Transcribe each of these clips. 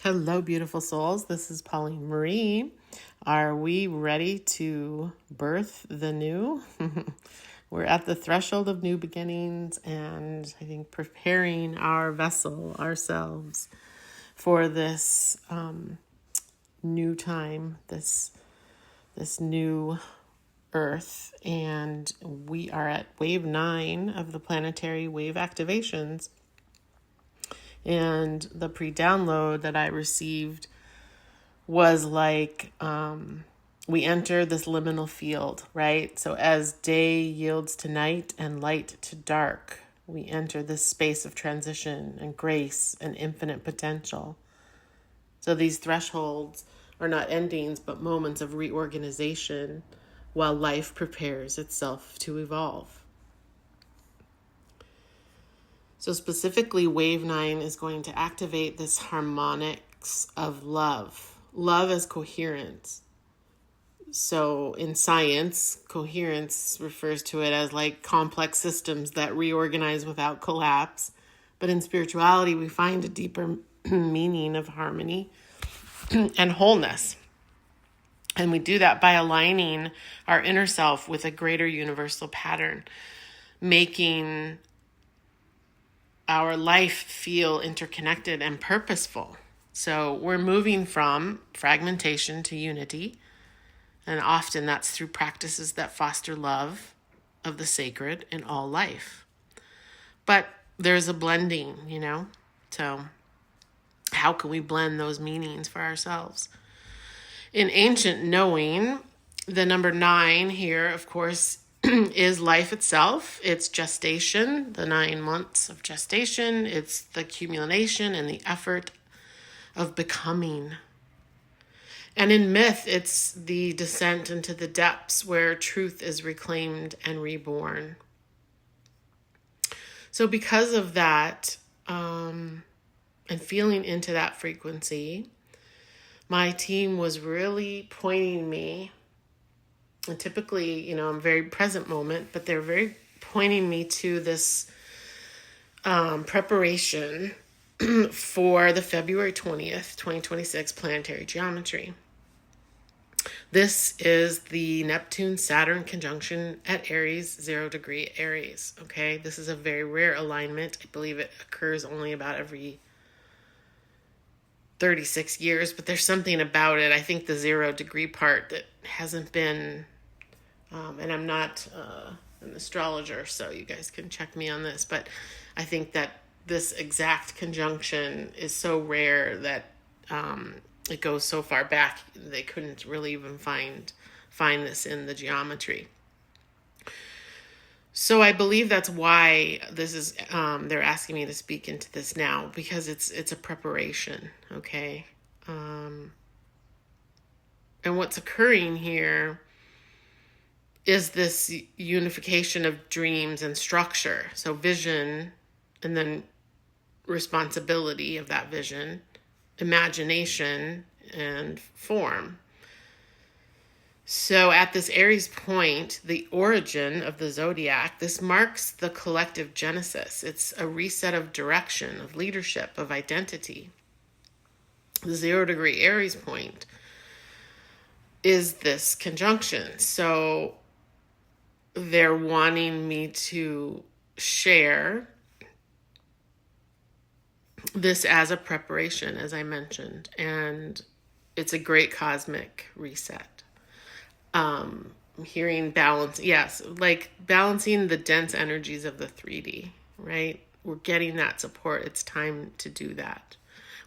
Hello, beautiful souls. This is Pauline Marie. Are we ready to birth the new? We're at the threshold of new beginnings, and I think preparing our vessel, ourselves, for this new time, this new Earth. And we are at wave 9 of the planetary wave activations. And the pre-download that I received was like we enter this liminal field, right? So as day yields to night and light to dark, we enter this space of transition and grace and infinite potential. So these thresholds are not endings, but moments of reorganization while life prepares itself to evolve. So specifically, wave 9 is going to activate this harmonics of love. Love as coherence. So in science, coherence refers to it as like complex systems that reorganize without collapse. But in spirituality, we find a deeper meaning of harmony and wholeness. And we do that by aligning our inner self with a greater universal pattern, making our life feel interconnected and purposeful. So we're moving from fragmentation to unity. And often that's through practices that foster love of the sacred in all life. But there's a blending, So how can we blend those meanings for ourselves? In ancient knowing, the number 9 here, of course, is life itself. It's gestation, the 9 months of gestation. It's the accumulation and the effort of becoming. And in myth, it's the descent into the depths where truth is reclaimed and reborn. So because of that, and feeling into that frequency, my team was really pointing me. And typically, I'm very present moment, but they're very pointing me to this preparation for the February 20th, 2026 planetary geometry. This is the Neptune Saturn conjunction at Aries, 0 degree Aries. Okay, this is a very rare alignment. I believe it occurs only about every 36 years, but there's something about it. I think the 0 degree part that hasn't been, and I'm not an astrologer, so you guys can check me on this, but I think that this exact conjunction is so rare that it goes so far back they couldn't really even find this in the geometry. So I believe that's why this is they're asking me to speak into this now, because it's a preparation, okay? And what's occurring here is this unification of dreams and structure. So vision, and then responsibility of that vision, imagination, and form. So at this Aries point, the origin of the zodiac, this marks the collective genesis. It's a reset of direction, of leadership, of identity. The 0 degree Aries point is this conjunction. So they're wanting me to share this as a preparation, as I mentioned, and it's a great cosmic reset. I'm hearing balance, yes, like balancing the dense energies of the 3D, right? We're getting that support. It's time to do that.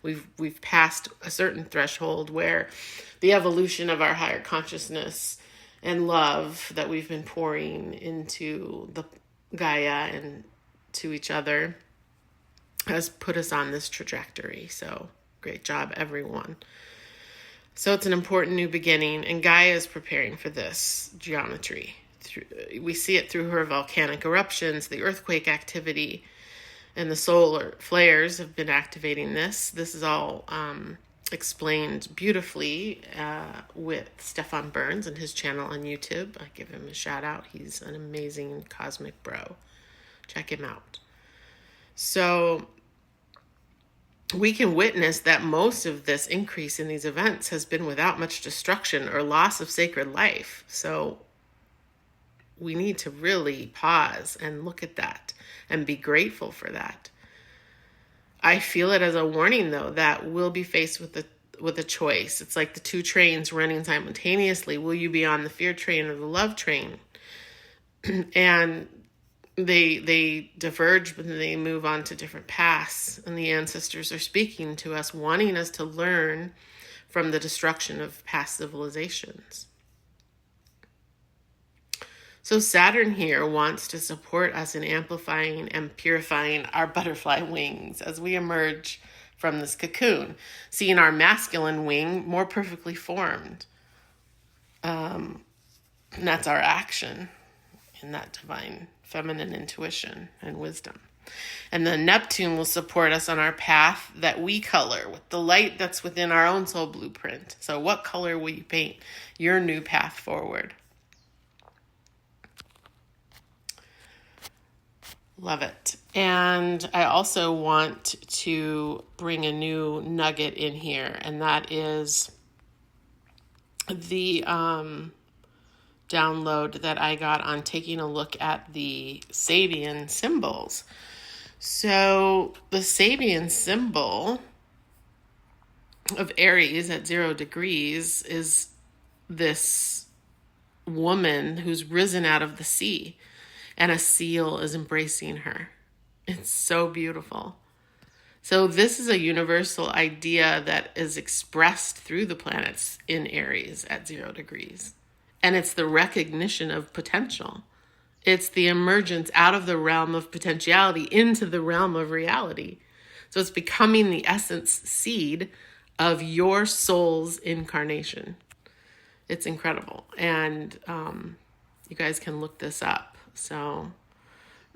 We've passed a certain threshold where the evolution of our higher consciousness and love that we've been pouring into the Gaia and to each other has put us on this trajectory. So great job, everyone. So it's an important new beginning, and Gaia is preparing for this geometry. We see it through her volcanic eruptions, the earthquake activity, and the solar flares have been activating this. This is all explained beautifully with Stefan Burns and his channel on YouTube. I give him a shout out. He's an amazing cosmic bro. Check him out. So we can witness that most of this increase in these events has been without much destruction or loss of sacred life. So we need to really pause and look at that and be grateful for that. I feel it as a warning, though, that we'll be faced with a choice. It's like the two trains running simultaneously. Will you be on the fear train or the love train? And they diverge, but then they move on to different paths. And the ancestors are speaking to us, wanting us to learn from the destruction of past civilizations. So Saturn here wants to support us in amplifying and purifying our butterfly wings as we emerge from this cocoon, seeing our masculine wing more perfectly formed. And that's our action in that divine feminine intuition and wisdom. And then Neptune will support us on our path that we color with the light that's within our own soul blueprint. So what color will you paint your new path forward? Love it. And I also want to bring a new nugget in here, and that is the download that I got on taking a look at the Sabian symbols. So the Sabian symbol of Aries at 0 degrees is this woman who's risen out of the sea, and a seal is embracing her. It's so beautiful. So this is a universal idea that is expressed through the planets in Aries at 0 degrees. And it's the recognition of potential. It's the emergence out of the realm of potentiality into the realm of reality. So it's becoming the essence seed of your soul's incarnation. It's incredible. And you guys can look this up. So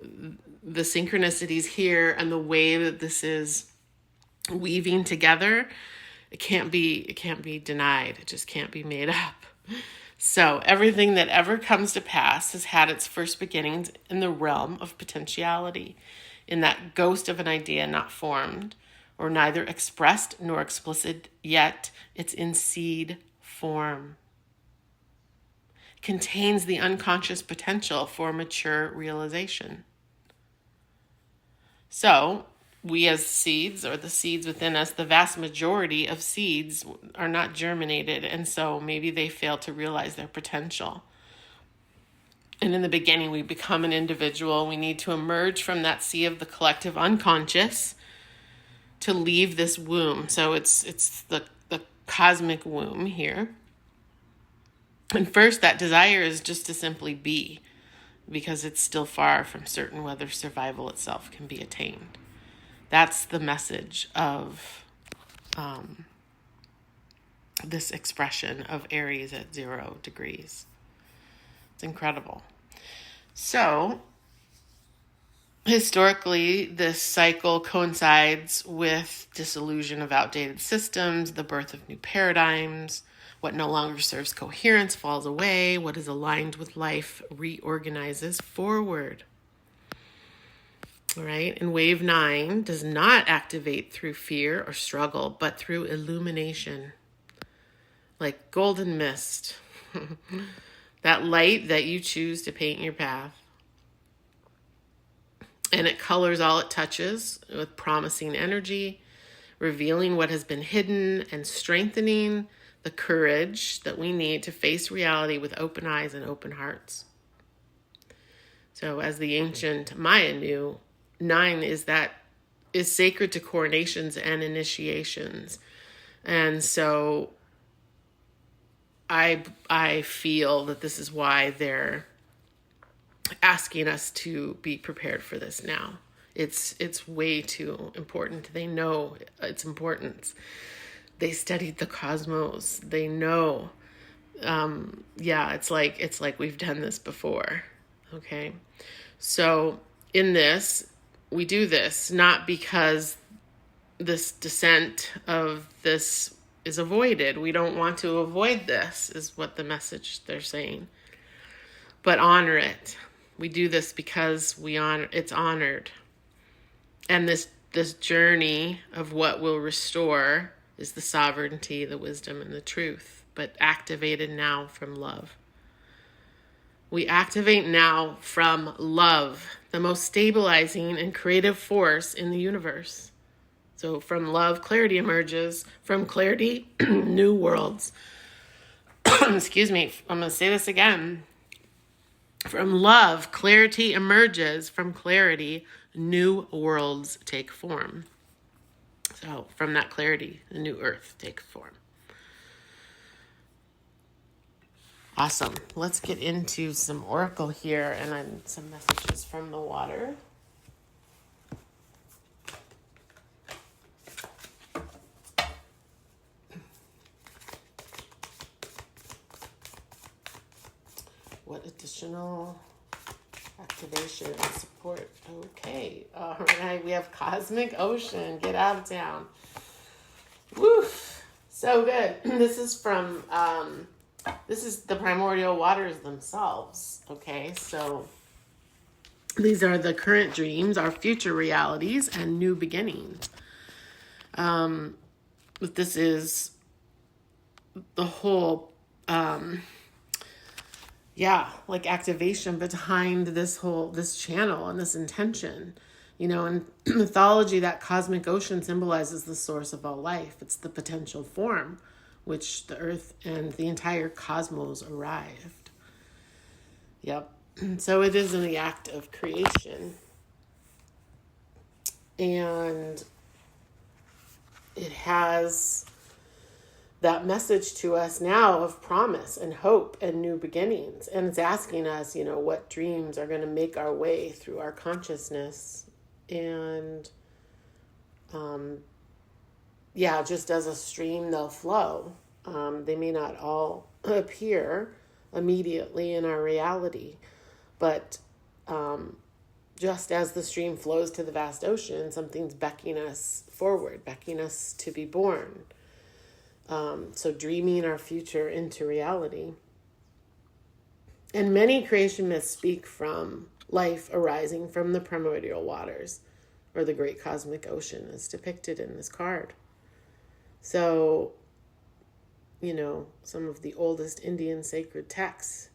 the synchronicities here and the way that this is weaving together, it can't be denied. It just can't be made up. So everything that ever comes to pass has had its first beginnings in the realm of potentiality, in that ghost of an idea not formed, or neither expressed nor explicit, yet it's in seed form. Contains the unconscious potential for mature realization. So, we as seeds, or the seeds within us, the vast majority of seeds are not germinated, and so maybe they fail to realize their potential. And in the beginning, we become an individual. We need to emerge from that sea of the collective unconscious to leave this womb. So it's the cosmic womb here. And first, that desire is just to simply be, because it's still far from certain whether survival itself can be attained. That's the message of this expression of Aries at 0 degrees. It's incredible. So, historically, this cycle coincides with dissolution of outdated systems, the birth of new paradigms. What no longer serves coherence falls away. What is aligned with life reorganizes forward. All right. And wave 9 does not activate through fear or struggle, but through illumination. Like golden mist. That light that you choose to paint your path. And it colors all it touches with promising energy, revealing what has been hidden and strengthening the courage that we need to face reality with open eyes and open hearts. So as the ancient Maya knew, 9 is sacred to coronations and initiations. And so I feel that this is why they're asking us to be prepared for this now. It's way too important. They know its importance. They studied the cosmos. They know. It's like we've done this before. Okay. So in this, we do this not because this descent of this is avoided. We don't want to avoid this, is what the message they're saying. But honor it. We do this because it's honored. And this this journey of what will restore is the sovereignty, the wisdom, and the truth, but activated now from love. We activate now from love, the most stabilizing and creative force in the universe. So from love, clarity emerges. From clarity, new worlds. Excuse me, I'm going to say this again. From love, clarity emerges. From clarity, new worlds take form. So from that clarity, the new earth takes form. Awesome. Let's get into some oracle here and then some messages from the water. What additional activation and support? Okay. All right. We have cosmic ocean. Get out of town. Woo. So good. This is from... this is the primordial waters themselves, okay? So these are the current dreams, our future realities, and new beginnings. But this is the whole, activation behind this channel and this intention. You know, in mythology, that cosmic ocean symbolizes the source of all life. It's the potential form which the earth and the entire cosmos arrived. Yep. So it is in the act of creation. And it has that message to us now of promise and hope and new beginnings. And it's asking us, you know, what dreams are going to make our way through our consciousness. And, just as a stream, they'll flow. They may not all appear immediately in our reality, but just as the stream flows to the vast ocean, something's beckoning us forward, beckoning us to be born. So dreaming our future into reality. And many creation myths speak from life arising from the primordial waters, or the great cosmic ocean as depicted in this card. So, you know, some of the oldest Indian sacred texts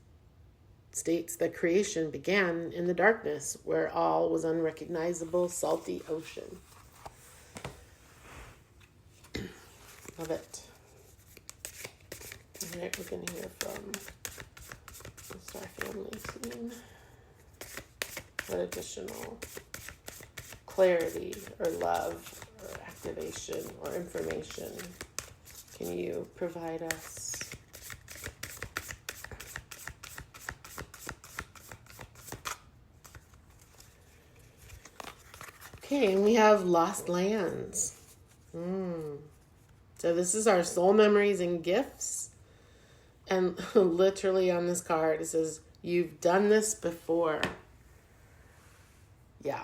states that creation began in the darkness where all was unrecognizable, salty ocean. Love it. All right, we're going to hear from the Star Family team. What additional clarity or love or activation or information can you provide us? Okay, and we have lost lands. So this is our soul memories and gifts. And literally on this card, it says, you've done this before. Yeah.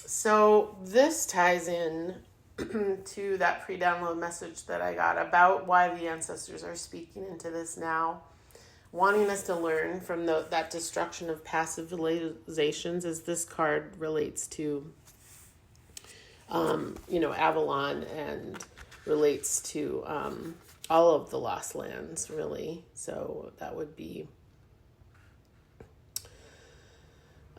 So this ties in to that pre-download message that I got about why the ancestors are speaking into this now, wanting us to learn from that destruction of past civilizations, as this card relates to, Avalon, and relates to all of the lost lands, really. So that would be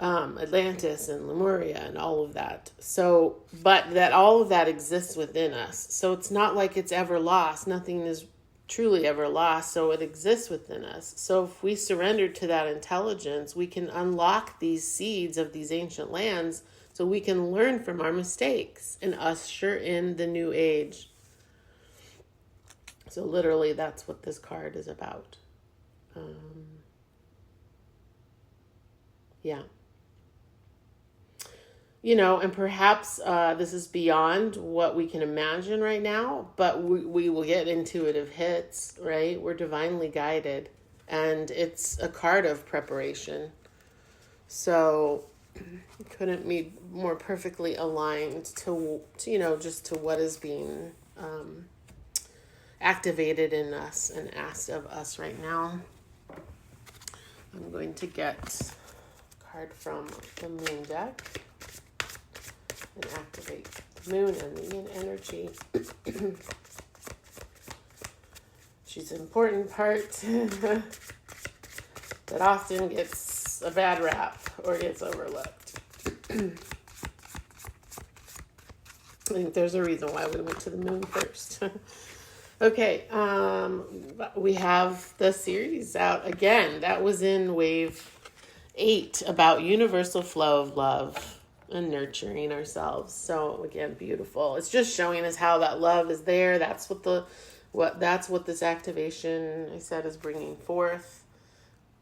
Atlantis and Lemuria and all of that. So, but that all of that exists within us. So it's not like it's ever lost. Nothing is truly ever lost. So it exists within us. So if we surrender to that intelligence, we can unlock these seeds of these ancient lands so we can learn from our mistakes and usher in the new age. So literally that's what this card is about. Yeah. You know, and perhaps this is beyond what we can imagine right now, but we will get intuitive hits, right? We're divinely guided, and it's a card of preparation. So it couldn't be more perfectly aligned to just to what is being activated in us and asked of us right now. I'm going to get a card from the Moon deck and activate moon and the yin energy. She's an important part that often gets a bad rap or gets overlooked. I think there's a reason why we went to the moon first. Okay, we have the series out again. That was in wave 8 about universal flow of love and nurturing ourselves. So again, beautiful. It's just showing us how that love is there. That's what this activation, I said, is bringing forth.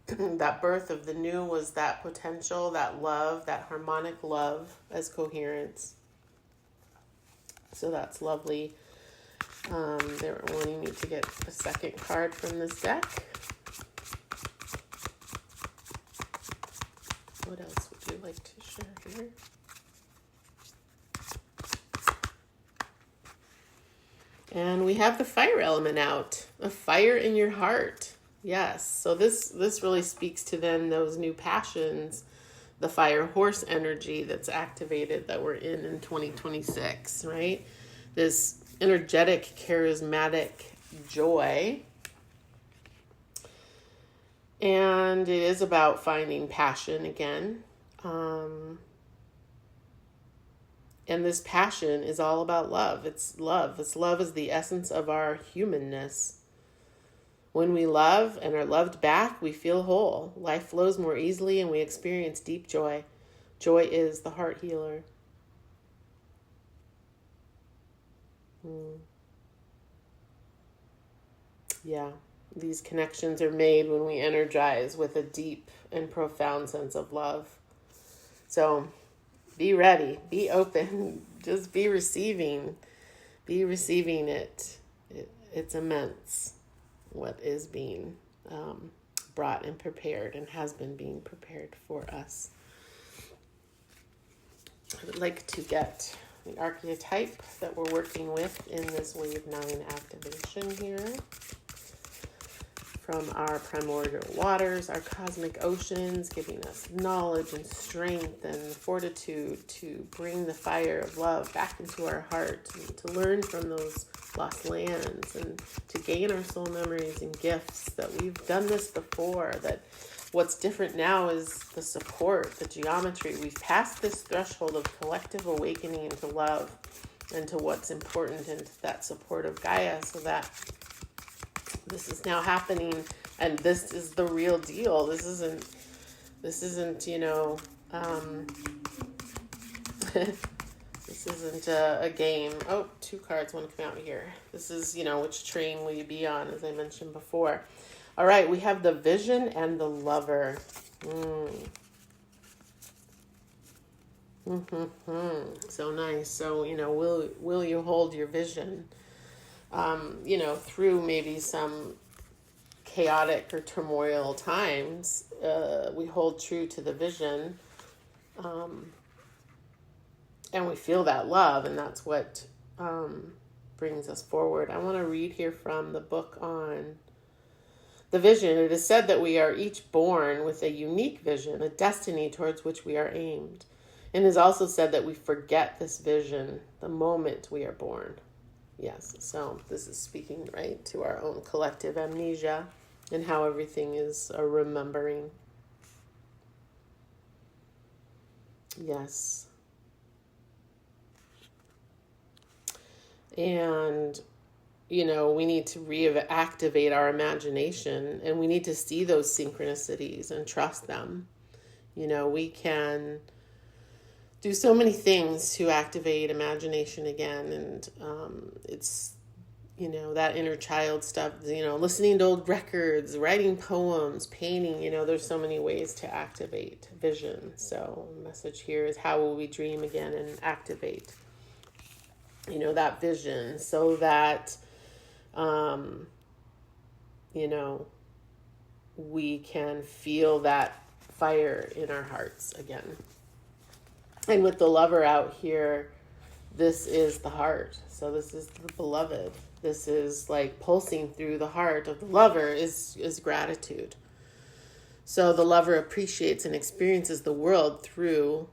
That birth of the new was that potential, that love, that harmonic love as coherence. So that's lovely. They were wanting me to get a second card from this deck. What else would you like to share here? And we have the fire element out. A fire in your heart. Yes. So this really speaks to then those new passions, the fire horse energy that's activated that we're in 2026, right? This energetic, charismatic joy. And it is about finding passion again. And this passion is all about love. It's love. Love is the essence of our humanness. When we love and are loved back, we feel whole. Life flows more easily and we experience deep joy. Joy is the heart healer. Yeah, these connections are made when we energize with a deep and profound sense of love. So be ready, be open, just be receiving it. It's immense what is being brought and prepared and has been being prepared for us. I would like to get the archetype that we're working with in this wave 9 activation here. From our primordial waters, our cosmic oceans, giving us knowledge and strength and fortitude to bring the fire of love back into our heart and to learn from those lost lands and to gain our soul memories and gifts that we've done this before, that what's different now is the support, the geometry. We've passed this threshold of collective awakening into love and to what's important and to that support of Gaia, so that this is now happening, and this is the real deal. This isn't, this isn't a game. Oh, 2 cards want to come out here. This is, which train will you be on, as I mentioned before. All right, we have the vision and the lover. So nice. So, will you hold your vision? Through maybe some chaotic or turmoil times, we hold true to the vision, and we feel that love, and that's what brings us forward. I want to read here from the book on the vision. It is said that we are each born with a unique vision, a destiny towards which we are aimed. And it is also said that we forget this vision the moment we are born. Yes, so this is speaking, right, to our own collective amnesia and how everything is a remembering. Yes. And, we need to reactivate our imagination, and we need to see those synchronicities and trust them. We can do so many things to activate imagination again, and it's that inner child stuff, listening to old records, writing poems, painting. There's so many ways to activate vision. So the message here is, how will we dream again and activate that vision, so that we can feel that fire in our hearts again. And with the lover out here, this is the heart. So this is the beloved. This is like pulsing through the heart of the lover is gratitude. So the lover appreciates and experiences the world through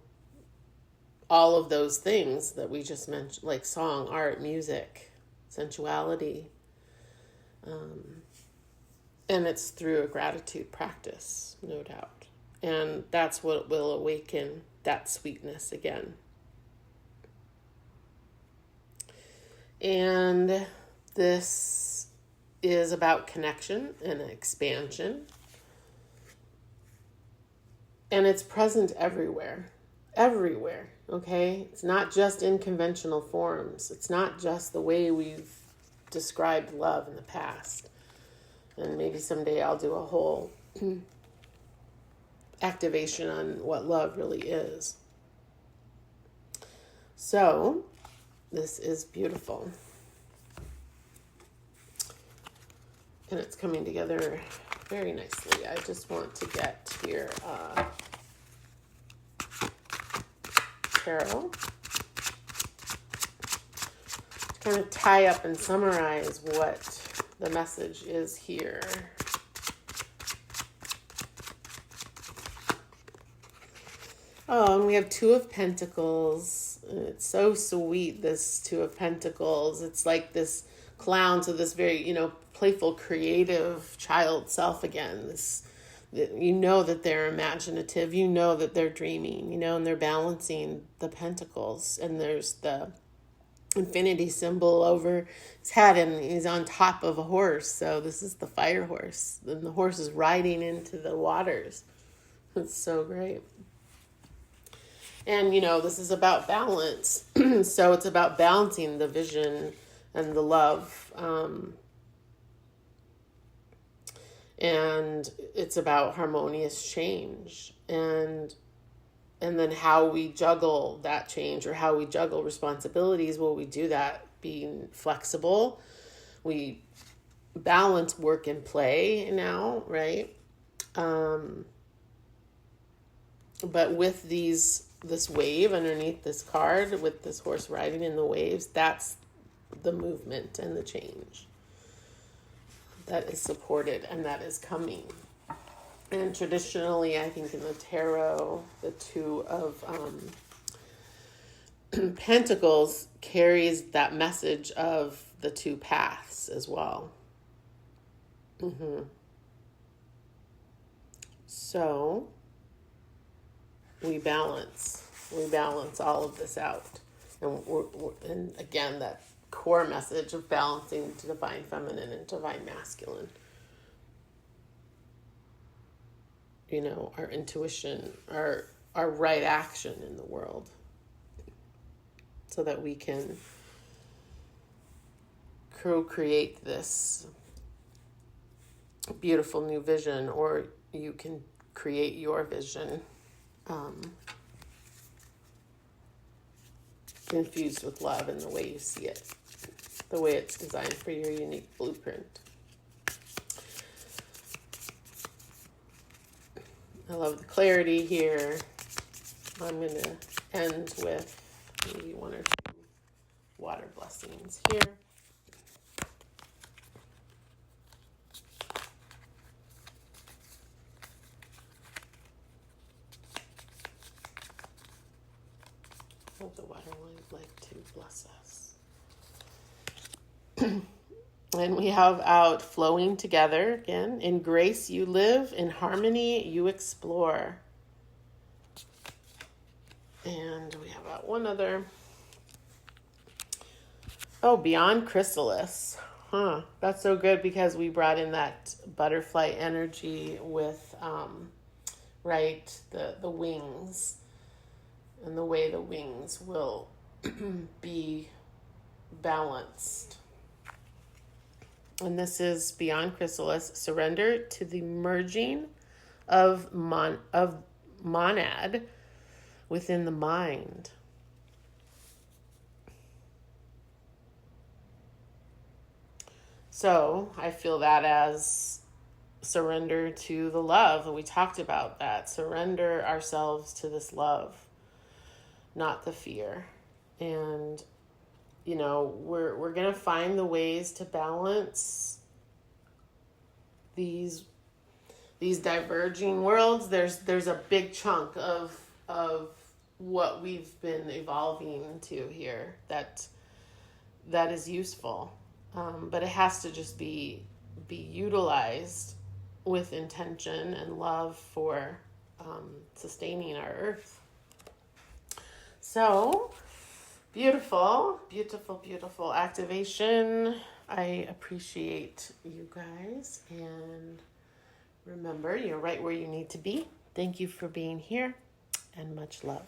all of those things that we just mentioned, like song, art, music, sensuality. And it's through a gratitude practice, no doubt. And that's what will awaken that sweetness again. And this is about connection and expansion. And it's present everywhere. Everywhere, okay? It's not just in conventional forms. It's not just the way we've described love in the past. And maybe someday I'll do a whole activation on what love really is. So, this is beautiful. And it's coming together very nicely. I just want to get here tarot to kind of tie up and summarize what the message is here. Oh, and we have Two of Pentacles. It's so sweet, this Two of Pentacles. It's like this clown, so this very, playful, creative child self again. This, you know that they're imaginative. You know that they're dreaming, and they're balancing the pentacles. And there's the infinity symbol over his head, and he's on top of a horse. So this is the fire horse. And the horse is riding into the waters. It's so great. And, this is about balance. So it's about balancing the vision and the love. And it's about harmonious change. And then how we juggle that change, or how we juggle responsibilities. Well, we do that being flexible. We balance work and play now, right? But with this wave underneath this card, with this horse riding in the waves, that's the movement and the change that is supported and that is coming. And traditionally, I think in the tarot, the Two of Pentacles carries that message of the two paths as well. So we balance all of this out. And again, that core message of balancing divine feminine and divine masculine. Our intuition, our right action in the world, so that we can co-create this beautiful new vision, or you can create your vision infused with love in the way you see it, the way it's designed for your unique blueprint. I love the clarity here. I'm going to end with maybe one or two water blessings here. What the water would like to bless us. And we have out flowing together again. In grace you live, in harmony you explore. And we have out one other. Oh, beyond chrysalis. That's so good, because we brought in that butterfly energy with, the wings. And the way the wings will be balanced. And this is beyond chrysalis, surrender to the merging of monad within the mind. So I feel that as surrender to the love. We talked about that. Surrender ourselves to this love, not the fear. And we're going to find the ways to balance these diverging worlds. There's a big chunk of what we've been evolving into here that is useful. But it has to just be utilized with intention and love for sustaining our earth. So, beautiful, beautiful, beautiful activation. I appreciate you guys, and remember, you're right where you need to be. Thank you for being here, and much love.